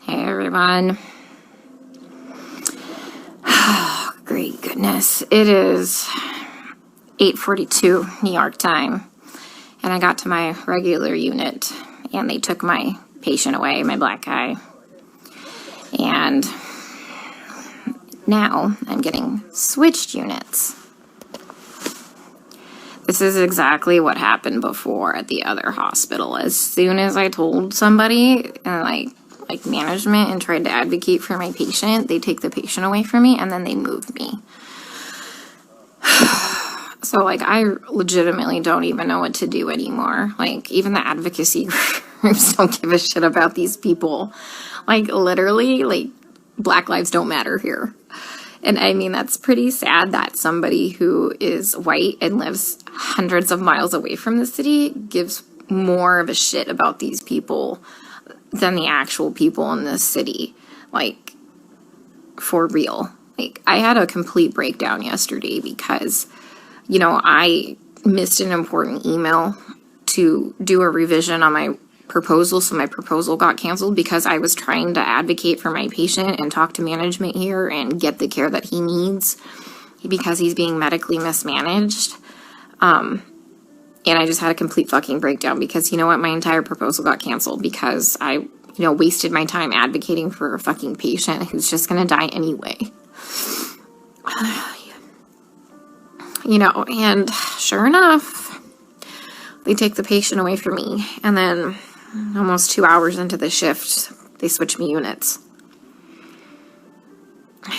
Hey everyone. Oh, great goodness. It is 8:42 New York time, and I got to my regular unit, and they took my patient away, my black guy. And now I'm getting switched units. This is exactly what happened before at the other hospital. As soon as I told somebody, like management, and tried to advocate for my patient, they take the patient away from me and then they move me. So like I legitimately don't even know what to do anymore. Like even the advocacy groups don't give a shit about these people. Like literally, like Black lives don't matter here. And I mean, that's pretty sad that somebody who is white and lives hundreds of miles away from the city gives more of a shit about these people than the actual people in this city. Like, for real. Like, I had a complete breakdown yesterday because, you know, I missed an important email to do a revision on my proposal, so my proposal got canceled because I was trying to advocate for my patient and talk to management here and get the care that he needs because he's being medically mismanaged. And I just had a complete fucking breakdown because, you know what, my entire proposal got canceled because I, wasted my time advocating for a fucking patient who's just gonna die anyway. And sure enough, they take the patient away from me, and then almost 2 hours into the shift, they switch me units.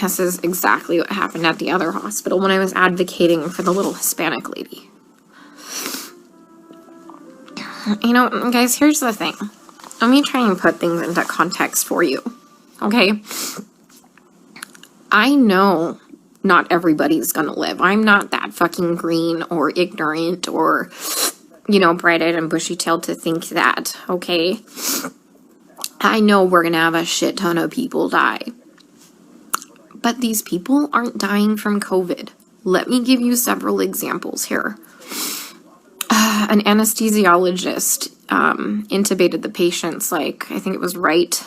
This is exactly what happened at the other hospital when I was advocating for the little Hispanic lady. Guys, here's the thing. Let me try and put things into context for you, okay? I know not everybody's gonna live. I'm not that fucking green or ignorant or bright-eyed and bushy-tailed to think that, okay? I know we're gonna have a shit ton of people die. But these people aren't dying from COVID. Let me give you several examples here. An anesthesiologist intubated the patient's, I think it was right,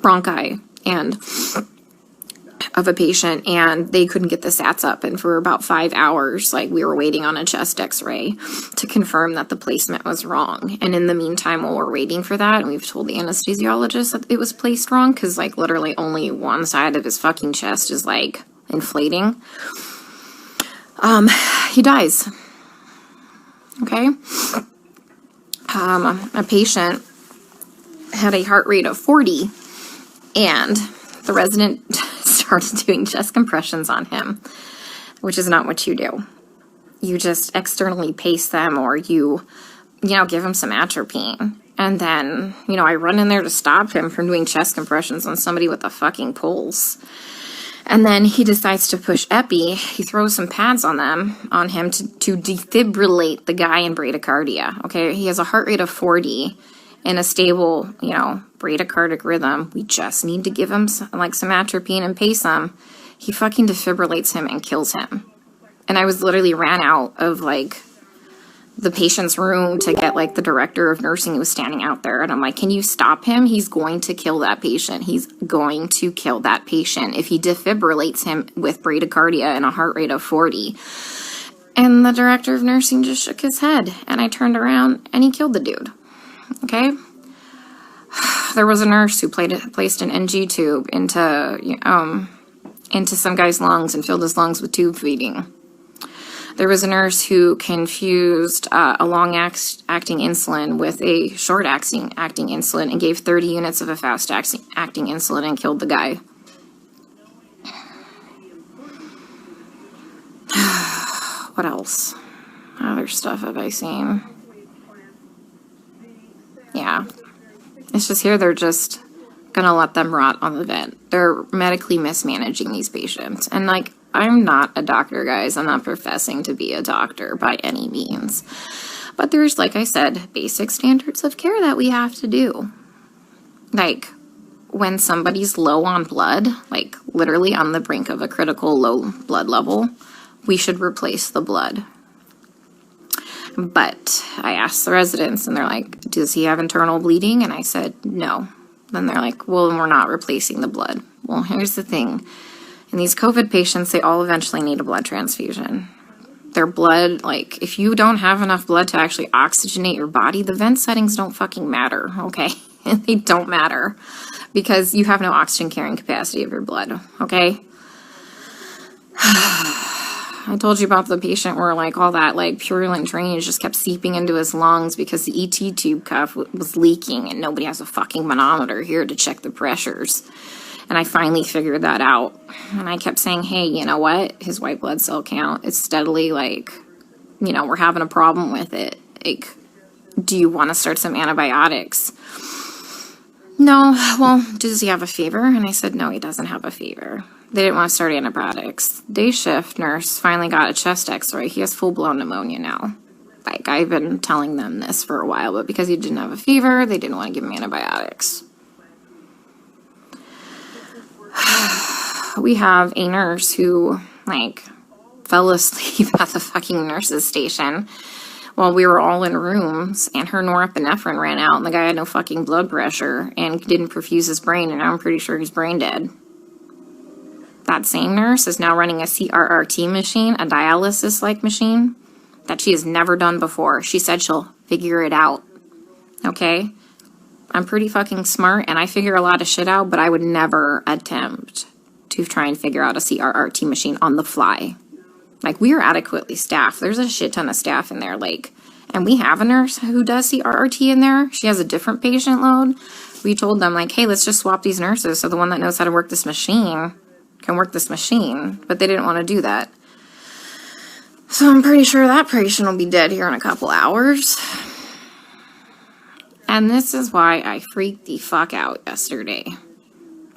bronchi and of a patient, and they couldn't get the SATs up, and for about 5 hours, we were waiting on a chest x-ray to confirm that the placement was wrong. And in the meantime, while we're waiting for that, and we've told the anesthesiologist that it was placed wrong, because literally only one side of his fucking chest is inflating, he dies. Okay? A patient had a heart rate of 40, and the resident started doing chest compressions on him, which is not what you do. You just externally pace them, or you give him some atropine. And then, I run in there to stop him from doing chest compressions on somebody with a fucking pulse. And then he decides to push epi. He throws some pads on him to defibrillate the guy in bradycardia. Okay, he has a heart rate of 40 and a stable, bradycardic rhythm. We just need to give him some atropine and pace him. He fucking defibrillates him and kills him. And I was literally ran out of the patient's room to get the director of nursing who was standing out there. And I'm like, can you stop him? He's going to kill that patient. He's going to kill that patient if he defibrillates him with bradycardia and a heart rate of 40. And the director of nursing just shook his head. And I turned around and he killed the dude. Okay? There was a nurse who placed an NG tube into some guy's lungs and filled his lungs with tube feeding. There was a nurse who confused a long-acting insulin with a short-acting insulin and gave 30 units of a fast-acting insulin and killed the guy. What else? Other stuff have I seen? Yeah. It's just here they're just gonna let them rot on the vent. They're medically mismanaging these patients. And I'm not a doctor, guys. I'm not professing to be a doctor by any means. But there's, like I said, basic standards of care that we have to do. When somebody's low on blood, literally on the brink of a critical low blood level, we should replace the blood. But I asked the residents, and they're like, does he have internal bleeding? And I said, no. Then they're like, well, we're not replacing the blood. Well, here's the thing. In these COVID patients, they all eventually need a blood transfusion. Their blood, like, if you don't have enough blood to actually oxygenate your body, the vent settings don't fucking matter, okay? They don't matter because you have no oxygen carrying capacity of your blood, okay? I told you about the patient where, like, all that, like, purulent drainage just kept seeping into his lungs because the ET tube cuff was leaking and nobody has a fucking manometer here to check the pressures. And I finally figured that out. And I kept saying, hey, you know what? His white blood cell count is steadily, like, you know, we're having a problem with it. Like, do you want to start some antibiotics? No. Well, does he have a fever? And I said, no, he doesn't have a fever. They didn't want to start antibiotics. Day shift nurse finally got a chest x-ray. He has full-blown pneumonia now. Like, I've been telling them this for a while, but because he didn't have a fever, they didn't want to give him antibiotics. We have a nurse who, like, fell asleep at the fucking nurse's station while we were all in rooms, and her norepinephrine ran out, and the guy had no fucking blood pressure and didn't perfuse his brain, and I'm pretty sure he's brain dead. That same nurse is now running a CRRT machine, a dialysis-like machine, that she has never done before. She said she'll figure it out, okay? I'm pretty fucking smart, and I figure a lot of shit out, but I would never attempt to try and figure out a CRRT machine on the fly. Like, we are adequately staffed. There's a shit ton of staff in there, like, and we have a nurse who does CRRT in there. She has a different patient load. We told them, like, hey, let's just swap these nurses so the one that knows how to work this machine can work this machine, but they didn't want to do that. So I'm pretty sure that patient will be dead here in a couple hours. And this is why I freaked the fuck out yesterday.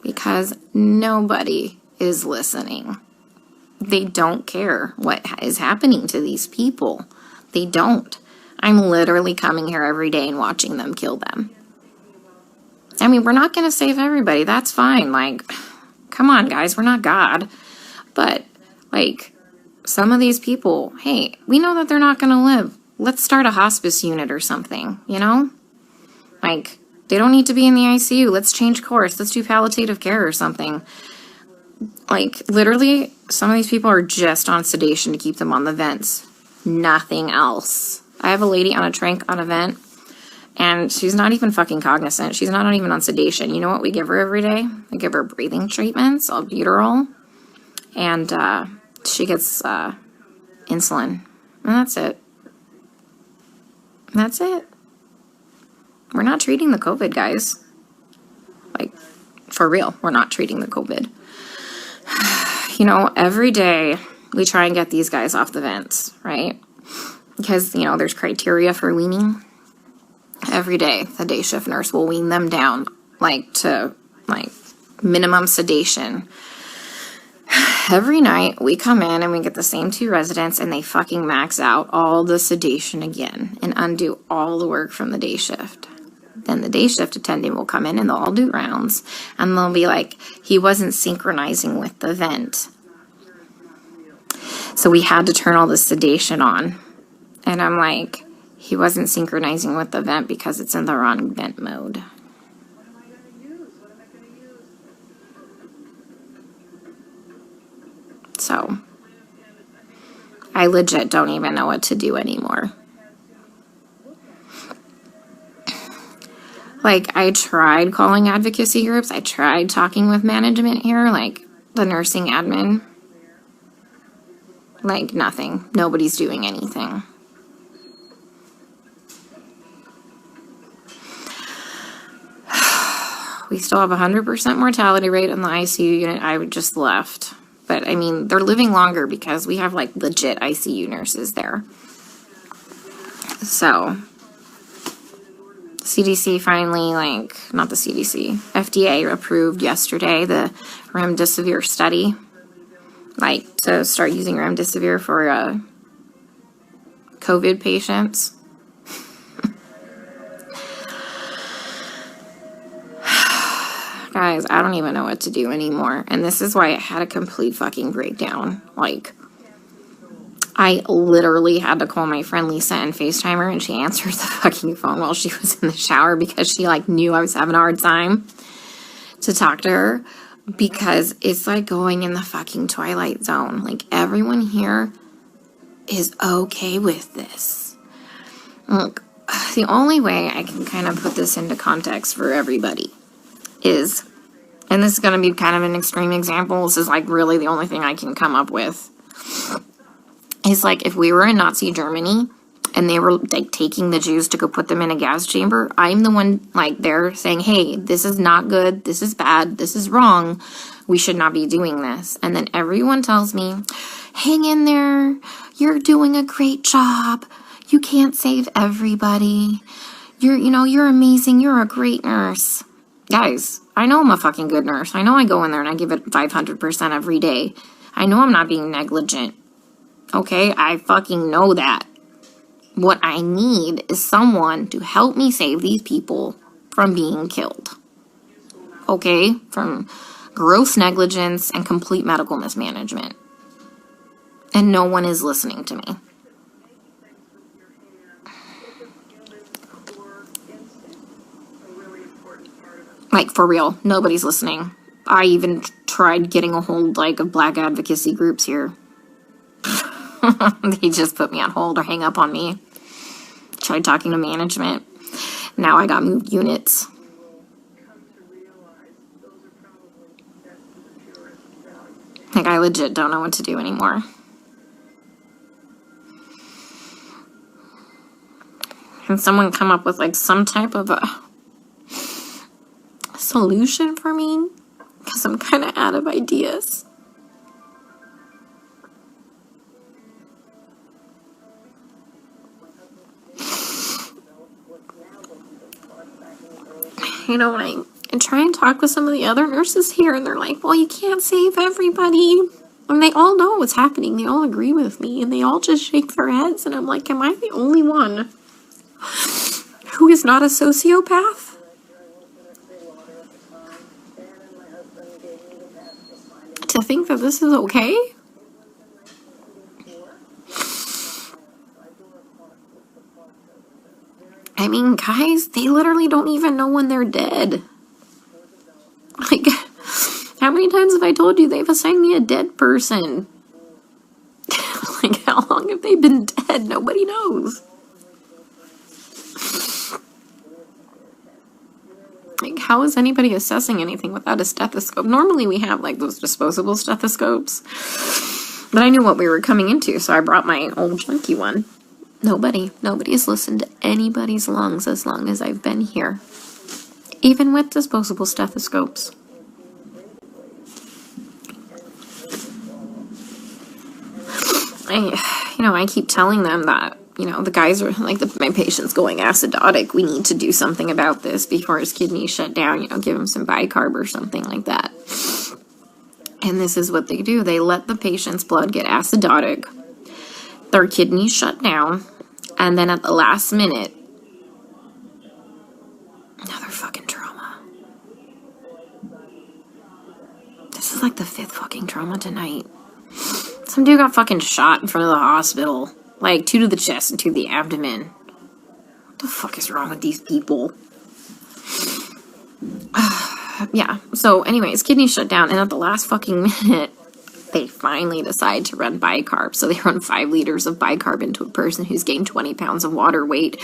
Because nobody is listening. They don't care what is happening to these people. They don't. I'm literally coming here every day and watching them kill them. I mean, we're not going to save everybody. That's fine. Like, come on, guys. We're not God. But, like, some of these people, hey, we know that they're not going to live. Let's start a hospice unit or something, you know? Like, they don't need to be in the ICU. Let's change course. Let's do palliative care or something. Like, literally, some of these people are just on sedation to keep them on the vents. Nothing else. I have a lady on a tranq on a vent, and she's not even fucking cognizant. She's not even on sedation. You know what we give her every day? We give her breathing treatments, albuterol, and she gets insulin. And that's it. That's it. We're not treating the COVID, guys. Like, for real, we're not treating the COVID. You know, every day we try and get these guys off the vents, right? Because, you know, there's criteria for weaning. Every day, the day shift nurse will wean them down, like, to, like, minimum sedation. Every night, we come in and we get the same two residents, and they fucking max out all the sedation again and undo all the work from the day shift. Then the day shift attendant will come in and they'll all do rounds, and they'll be like, he wasn't synchronizing with the vent. So we had to turn all the sedation on. And I'm like, he wasn't synchronizing with the vent because it's in the wrong vent mode. So I legit don't even know what to do anymore. Like, I tried calling advocacy groups. I tried talking with management here, like the nursing admin. Like, nothing. Nobody's doing anything. We still have 100% mortality rate in the ICU unit. I just left. But, I mean, they're living longer because we have, like, legit ICU nurses there. So, CDC finally, like, not the CDC, FDA approved yesterday the remdesivir study, like, to start using remdesivir for COVID patients. Guys, I don't even know what to do anymore. And this is why I had a complete fucking breakdown. Like, I literally had to call my friend Lisa and FaceTime her, and she answered the fucking phone while she was in the shower because she like knew I was having a hard time to talk to her, because it's like going in the fucking Twilight Zone. Like, everyone here is okay with this. Look, the only way I can kind of put this into context for everybody is, and this is going to be kind of an extreme example, this is like really the only thing I can come up with, is like if we were in Nazi Germany and they were like taking the Jews to go put them in a gas chamber, I'm the one like there saying, hey, this is not good, this is bad, this is wrong, we should not be doing this. And then everyone tells me, hang in there, you're doing a great job, you can't save everybody, you're amazing, you're a great nurse. Guys, I know I'm a fucking good nurse. I know I go in there and I give it 500% every day. I know I'm not being negligent. Okay, I fucking know that. What I need is someone to help me save these people from being killed. Okay? From gross negligence and complete medical mismanagement. And no one is listening to me. Like, for real, nobody's listening. I even tried getting a hold, like, of black advocacy groups here. They just put me on hold or hang up on me. Tried talking to management. Now I got moved units. Like, I legit don't know what to do anymore. Can someone come up with, like, some type of a solution for me? Because I'm kind of out of ideas. When I try and talk with some of the other nurses here, and they're like, well, you can't save everybody. And they all know what's happening. They all agree with me, and they all just shake their heads. And I'm like, am I the only one who is not a sociopath? To think that this is okay? I mean, guys, they literally don't even know when they're dead. Like, how many times have I told you they've assigned me a dead person? Like, how long have they been dead? Nobody knows. Like, how is anybody assessing anything without a stethoscope? Normally we have, like, those disposable stethoscopes. But I knew what we were coming into, so I brought my old junky one. Nobody has listened to anybody's lungs as long as I've been here. Even with disposable stethoscopes. I keep telling them that, the guys are, like, my patient's going acidotic. We need to do something about this before his kidneys shut down. Give him some bicarb or something like that. And this is what they do. They let the patient's blood get acidotic. Their kidneys shut down. And then at the last minute, another fucking trauma. This is like the 5th fucking trauma tonight. Some dude got fucking shot in front of the hospital. Like, 2 to the chest and 2 to the abdomen. What the fuck is wrong with these people? Yeah, so anyways, kidneys shut down, and at the last fucking minute, they finally decide to run bicarb. So they run 5 liters of bicarb into a person who's gained 20 pounds of water weight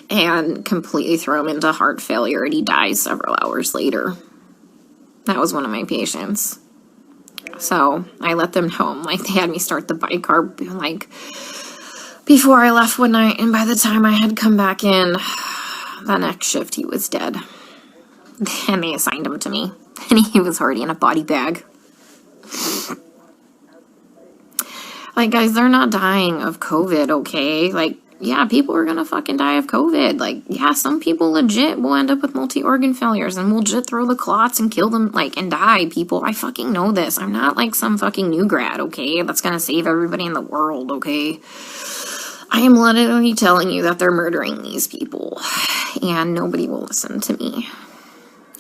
and completely throw him into heart failure, and he dies several hours later. That was one of my patients. So I let them know. Like, they had me start the bicarb, like, before I left one night, and by the time I had come back in, the next shift, he was dead. And they assigned him to me, and he was already in a body bag. Like, guys, they're not dying of COVID, okay? Like, yeah, people are gonna fucking die of COVID. Like, yeah, some people legit will end up with multi-organ failures and will legit throw the clots and kill them, like, and die, people. I fucking know this. I'm not, like, some fucking new grad, okay? That's gonna save everybody in the world, okay? I am literally telling you that they're murdering these people, and nobody will listen to me.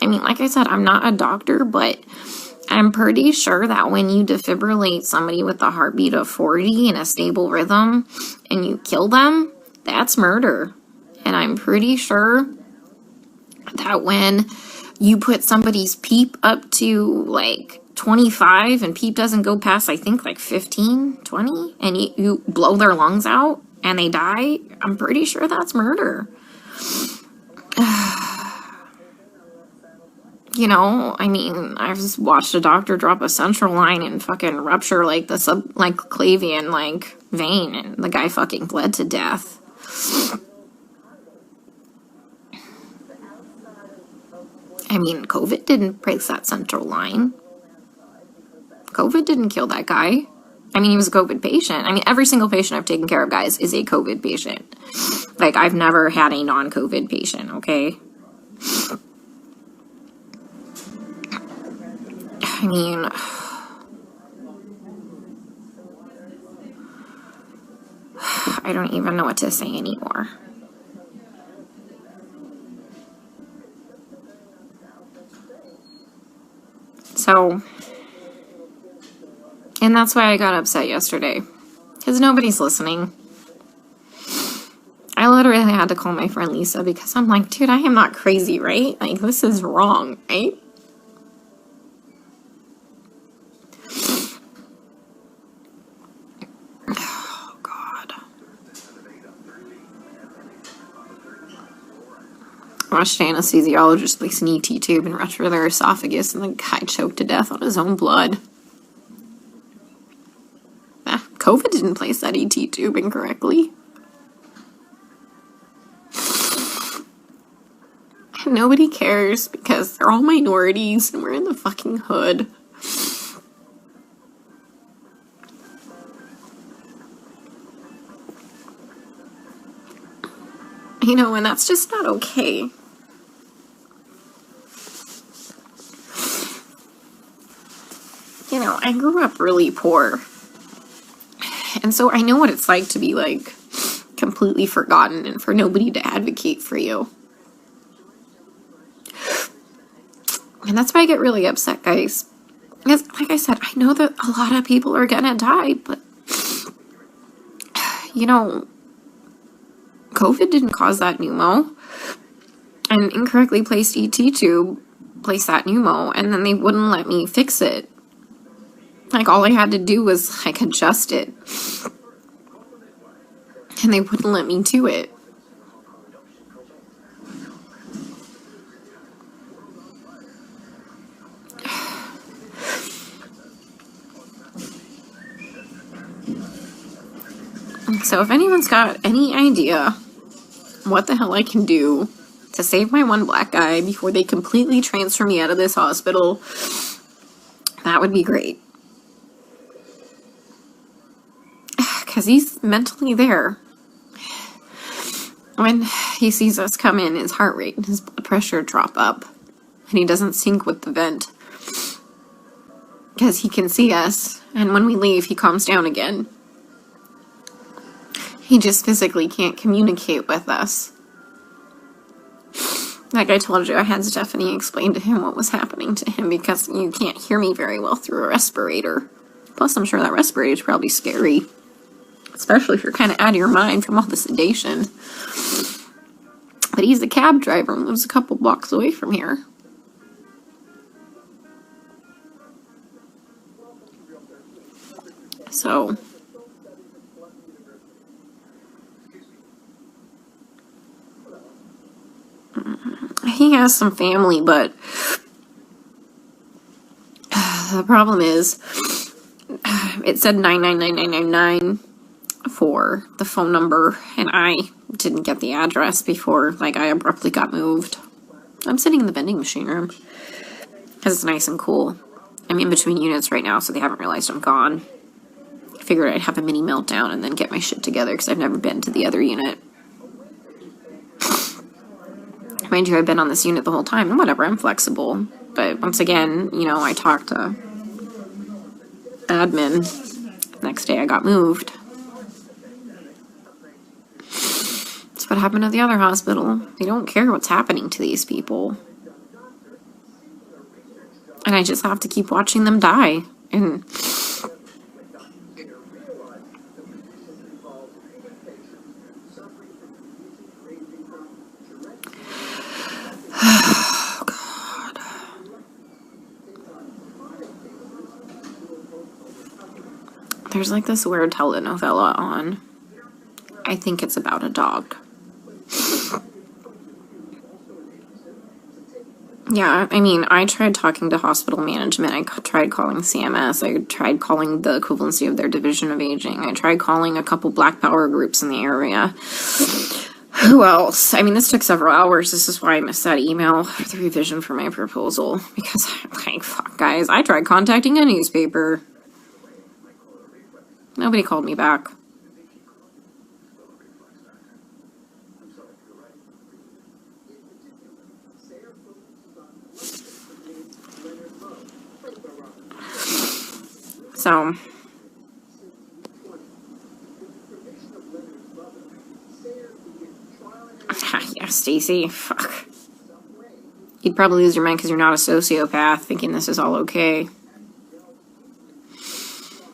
I mean, like I said, I'm not a doctor, but I'm pretty sure that when you defibrillate somebody with a heartbeat of 40 in a stable rhythm and you kill them, that's murder. And I'm pretty sure that when you put somebody's PEEP up to like 25 and PEEP doesn't go past, I think, like 15, 20, and you blow their lungs out and they die, I'm pretty sure that's murder. You know, I mean, I've just watched a doctor drop a central line and fucking rupture like the subclavian like vein, and the guy fucking bled to death. I mean, COVID didn't break that central line. COVID didn't kill that guy. I mean, he was a COVID patient. I mean, every single patient I've taken care of, guys, is a COVID patient. Like, I've never had a non-COVID patient, okay? I mean, I don't even know what to say anymore. So, and that's why I got upset yesterday, because nobody's listening. I literally had to call my friend Lisa because I'm like, dude, I am not crazy, right? Like, this is wrong, right? Oh, God. I watched an anesthesiologist place an ET tube and rupture their esophagus, and the guy choked to death on his own blood. COVID didn't place that ET tube incorrectly. And nobody cares because they're all minorities and we're in the fucking hood. You know, and that's just not okay. You know, I grew up really poor. And so I know what it's like to be, like, completely forgotten and for nobody to advocate for you. And that's why I get really upset, guys. Because, like I said, I know that a lot of people are gonna die, but, you know, COVID didn't cause that pneumo. And incorrectly placed ET tube placed that pneumo, and then they wouldn't let me fix it. Like, all I had to do was, like, adjust it. And they wouldn't let me do it. So if anyone's got any idea what the hell I can do to save my one black guy before they completely transfer me out of this hospital, that would be great. Because he's mentally there. When he sees us come in, his heart rate and his blood pressure drop up. And he doesn't sync with the vent. Because he can see us. And when we leave, he calms down again. He just physically can't communicate with us. Like I told you, I had Stephanie explain to him what was happening to him because you can't hear me very well through a respirator. Plus, I'm sure that respirator is probably scary. Especially if you're kind of out of your mind from all the sedation. But he's a cab driver and lives a couple blocks away from here. So he has some family, but the problem is it said 99999 for the phone number, and I didn't get the address before, like, I abruptly got moved. I'm sitting in the vending machine room because it's nice and cool. I'm in between units right now, so they haven't realized I'm gone. I figured I'd have a mini meltdown and then get my shit together because I've never been to the other unit. Mind you, I've been on this unit the whole time, and whatever, I'm flexible. But once again, you know, I talked to admin. Next day I got moved. That's what happened to the other hospital. They don't care what's happening to these people. And I just have to keep watching them die. And oh, God. There's like this weird telenovela on. I think it's about a dog. Yeah, I mean, I tried talking to hospital management. I tried calling CMS. I tried calling the equivalency of their division of aging. I tried calling a couple Black Power groups in the area. Who else? I mean, this took several hours. This is why I missed that email for the revision for my proposal. Because, like, fuck, guys, I tried contacting a newspaper. Nobody called me back. So, yeah, Stacy, fuck. You'd probably lose your mind because you're not a sociopath thinking this is all okay.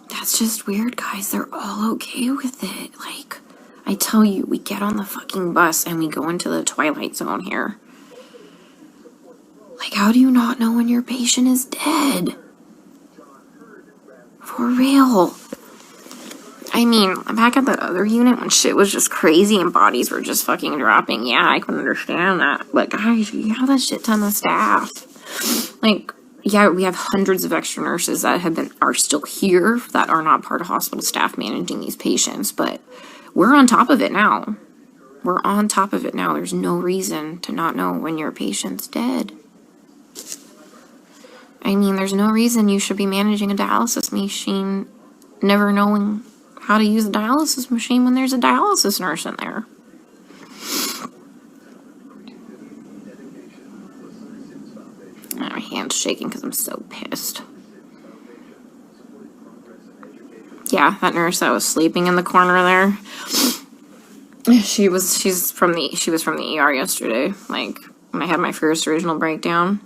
That's just weird, guys. They're all okay with it. Like, I tell you, we get on the fucking bus and we go into the Twilight Zone here. Like, how do you not know when your patient is dead? For real. I mean, back at that other unit when shit was just crazy and bodies were just fucking dropping, yeah, I can understand that. But guys, you have a shit ton of staff. Like, yeah, we have hundreds of extra nurses that are still here that are not part of hospital staff managing these patients, but we're on top of it now. We're on top of it now. There's no reason to not know when your patient's dead. I mean, there's no reason you should be managing a dialysis machine never knowing how to use a dialysis machine when there's a dialysis nurse in there. My hand's shaking because I'm so pissed. Yeah, that nurse that was sleeping in the corner there. She was from the ER yesterday, like when I had my first original breakdown.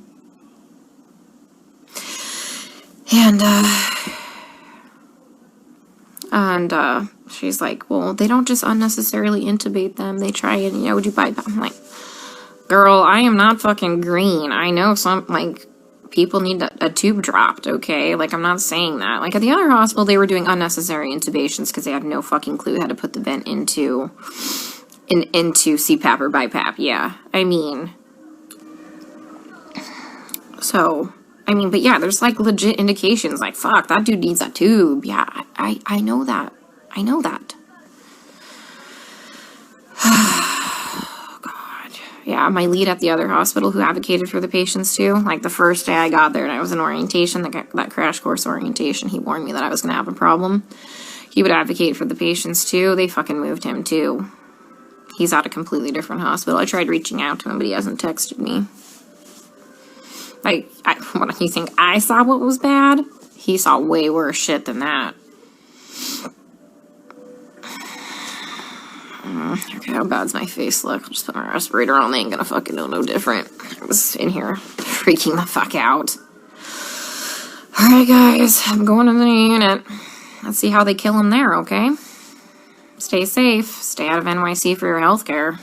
And she's like, well, they don't just unnecessarily intubate them. They try and, do bypass. I'm like, girl, I am not fucking green. I know some, like, people need a tube dropped, okay? Like, I'm not saying that. Like, at the other hospital, they were doing unnecessary intubations because they had no fucking clue how to put the vent into CPAP or BiPAP. Yeah, I mean, so... but yeah, there's like legit indications like, fuck, that dude needs a tube. Yeah, I know that. I know that. Oh, God. Yeah, my lead at the other hospital who advocated for the patients too, like the first day I got there and I was in orientation, that crash course orientation, he warned me that I was going to have a problem. He would advocate for the patients too. They fucking moved him too. He's at a completely different hospital. I tried reaching out to him, but he hasn't texted me. Like, what do you think? I saw what was bad? He saw way worse shit than that. Okay, how bad's my face look? I'll just put my respirator on. They ain't gonna fucking know no different. I was in here freaking the fuck out. Alright, guys. I'm going to the unit. Let's see how they kill him there, okay? Stay safe. Stay out of NYC for your healthcare.